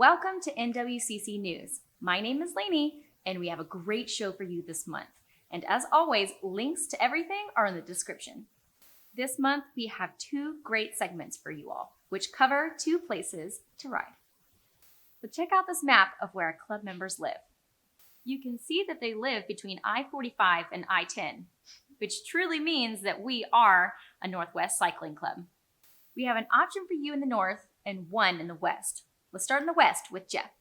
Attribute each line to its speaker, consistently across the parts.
Speaker 1: Welcome to NWCC News. My name is Lainey, and we have a great show for you this month. And as always, links to everything are in the description. This month, we have two great segments for you all, which cover two places to ride. But check out this map of where our club members live. You can see that they live between I-45 and I-10, which truly means that we are a Northwest cycling club. We have an option for you in the north and one in the west. Let's start in the west with Jeff.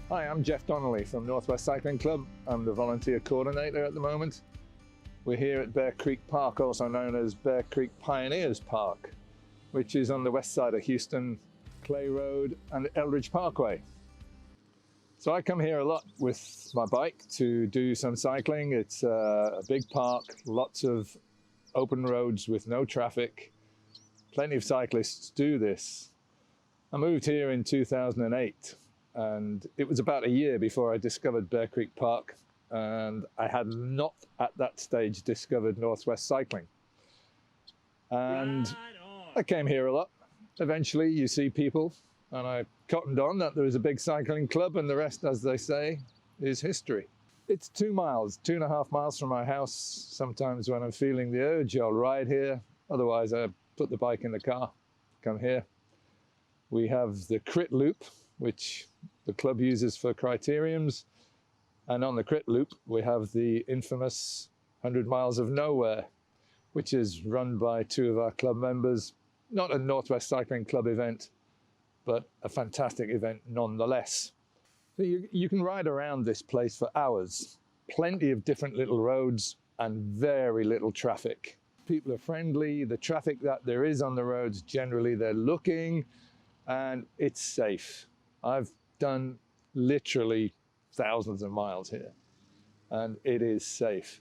Speaker 2: Hi, I'm Jeff Donnelly from Northwest Cycling Club. I'm the volunteer coordinator at the moment. We're here at Bear Creek Park, also known as Bear Creek Pioneers Park, which is on the west side of Houston, Clay Road and Eldridge Parkway. So I come here a lot with my bike to do some cycling. It's a big park, lots of open roads with no traffic. Plenty of cyclists do this. I moved here in 2008, and it was about a year before I discovered Bear Creek Park, and I had not at that stage discovered Northwest cycling. And I came here a lot. Eventually you see people, and I cottoned on that there was a big cycling club, and the rest, as they say, is history. It's 2 miles, 2.5 miles from my house. Sometimes when I'm feeling the urge, I'll ride here. Otherwise, I put the bike in the car, come here. We have the Crit Loop, which the club uses for criteriums. And on the Crit Loop, we have the infamous 100 Miles of Nowhere, which is run by two of our club members. Not a Northwest Cycling Club event, but a fantastic event nonetheless. So you can ride around this place for hours. Plenty of different little roads and very little traffic. People are friendly. The traffic that there is on the roads, generally they're looking, and it's safe. I've done literally thousands of miles here, and it is safe.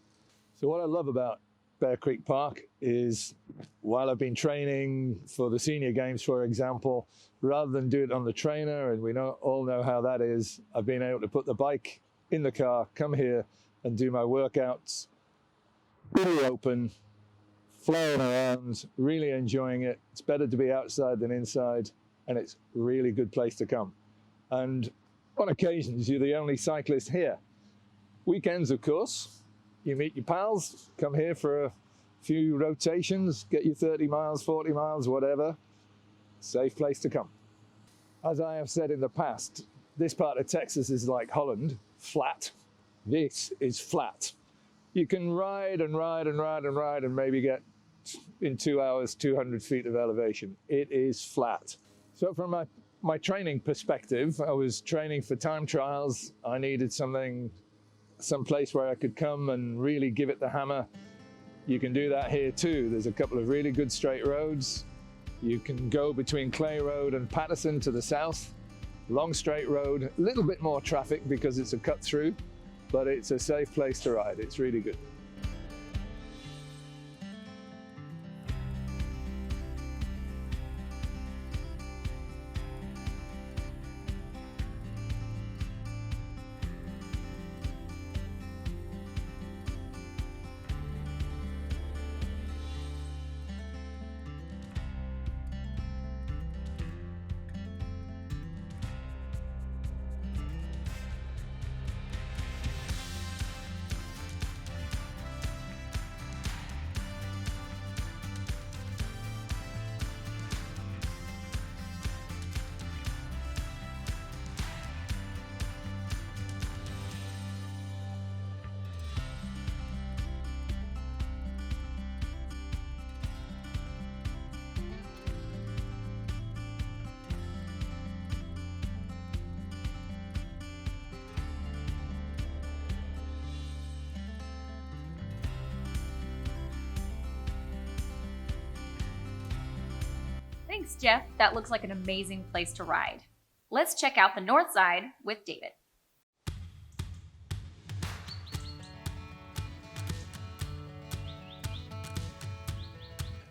Speaker 2: So what I love about Bear Creek Park is, while I've been training for the senior games, for example, rather than do it on the trainer, and we all know how that is, I've been able to put the bike in the car, come here and do my workouts in the open, flying around, really enjoying it. It's better to be outside than inside, and it's a really good place to come. And on occasions, you're the only cyclist here. Weekends, of course, you meet your pals, come here for a few rotations, get you 30 miles, 40 miles, whatever. Safe place to come. As I have said in the past, this part of Texas is like Holland, flat. This is flat. You can ride and ride and ride and ride and maybe get in 2 hours, 200 feet of elevation. It is flat. So from my training perspective, I was training for time trials. I needed some place where I could come and really give it the hammer. You can do that here too. There's a couple of really good straight roads. You can go between Clay Road and Patterson to the south. Long straight road, a little bit more traffic because it's a cut through, but it's a safe place to ride. It's really good.
Speaker 1: Thanks, Jeff. That looks like an amazing place to ride. Let's check out the north side with David.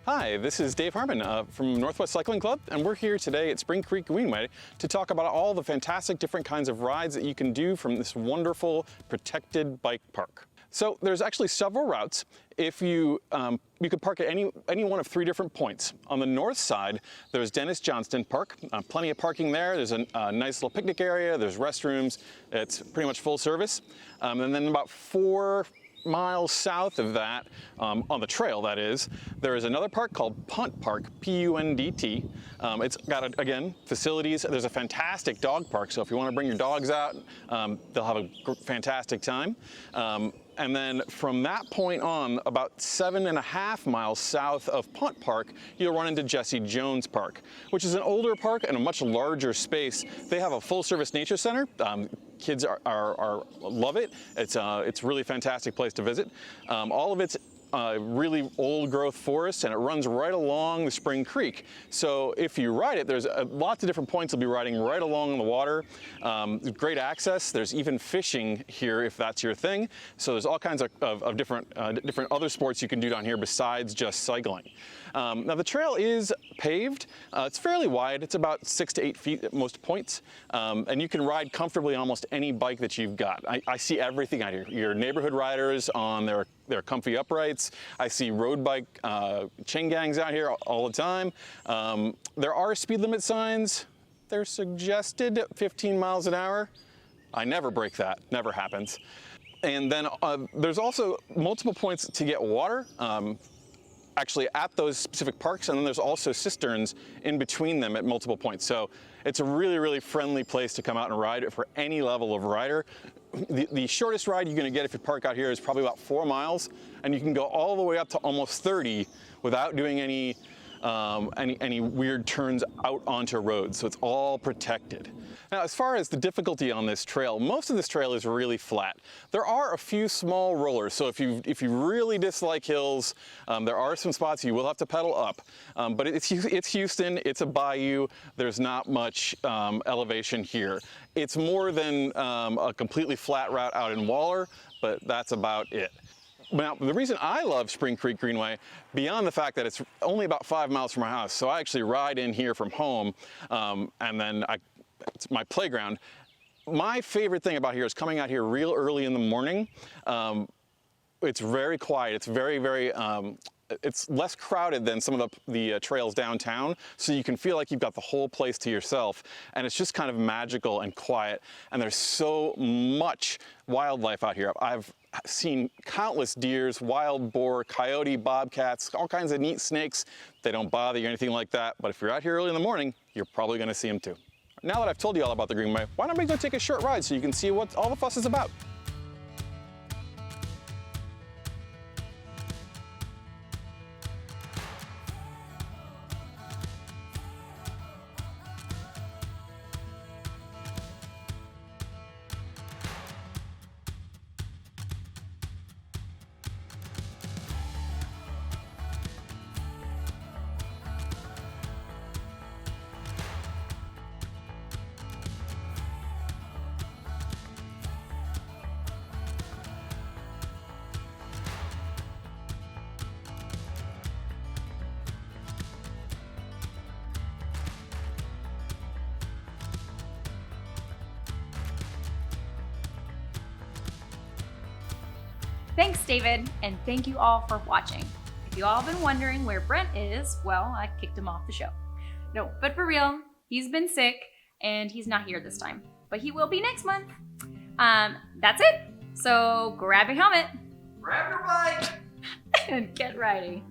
Speaker 3: Hi, this is Dave Harmon from Northwest Cycling Club, and we're here today at Spring Creek Greenway to talk about all the fantastic different kinds of rides that you can do from this wonderful protected bike park. So there's actually several routes. If you could park at any one of 3 different points. On the north side, there's Dennis Johnston Park. Plenty of parking there. There's a nice little picnic area. There's restrooms. It's pretty much full service. And then about 4 miles south of that, on the trail that is, there is another park called Punt Park, P-U-N-D-T. It's got, again, facilities. There's a fantastic dog park, so if you want to bring your dogs out, they'll have a fantastic time. And then from that point on, about 7.5 miles south of Punt Park, you'll run into Jesse Jones Park, which is an older park and a much larger space. They have a full-service nature center. Kids love it. It's a really fantastic place to visit. All of it's really old growth forest, and it runs right along the Spring Creek. So if you ride it, there's lots of different points you'll be riding right along the water. Great access. There's even fishing here if that's your thing. So there's all kinds of different other sports you can do down here besides just cycling. Now the trail is paved. It's fairly wide. It's about 6 to 8 feet at most points. And you can ride comfortably on almost any bike that you've got. I see everything out here. Your neighborhood riders on their comfy uprights. I see road bike chain gangs out here all the time. There are speed limit signs. They're suggested 15 miles an hour. I never break that, never happens. And then there's also multiple points to get water, actually at those specific parks, and then there's also cisterns in between them at multiple points. So it's a really, really friendly place to come out and ride for any level of rider. The shortest ride you're going to get if you park out here is probably about 4 miles, and you can go all the way up to almost 30 without doing any weird turns out onto roads. So it's all protected. Now, as far as the difficulty on this trail, most of this trail is really flat. There are a few small rollers, so if you really dislike hills, there are some spots you will have to pedal up. But it's Houston, it's a bayou, there's not much elevation here. It's more than a completely flat route out in Waller, but that's about it. Now, the reason I love Spring Creek Greenway, beyond the fact that it's only about 5 miles from my house, so I actually ride in here from home, and then it's my playground. My favorite thing about here is coming out here real early in the morning. It's very quiet. It's very, it's less crowded than some of the trails downtown, so you can feel like you've got the whole place to yourself, and it's just kind of magical and quiet, and there's so much wildlife out here. I've seen countless deers, wild boar, coyote, bobcats, all kinds of neat snakes. They don't bother you or anything like that, but if you're out here early in the morning, you're probably going to see them too. Now that I've told you all about the Greenway, why don't we go take a short ride so you can see what all the fuss is about?
Speaker 1: Thanks, David, and thank you all for watching. If you all have been wondering where Brent is, well, I kicked him off the show. No, but for real, he's been sick, and he's not here this time. But he will be next month. That's it. So grab your helmet.
Speaker 4: Grab your bike.
Speaker 1: And get riding.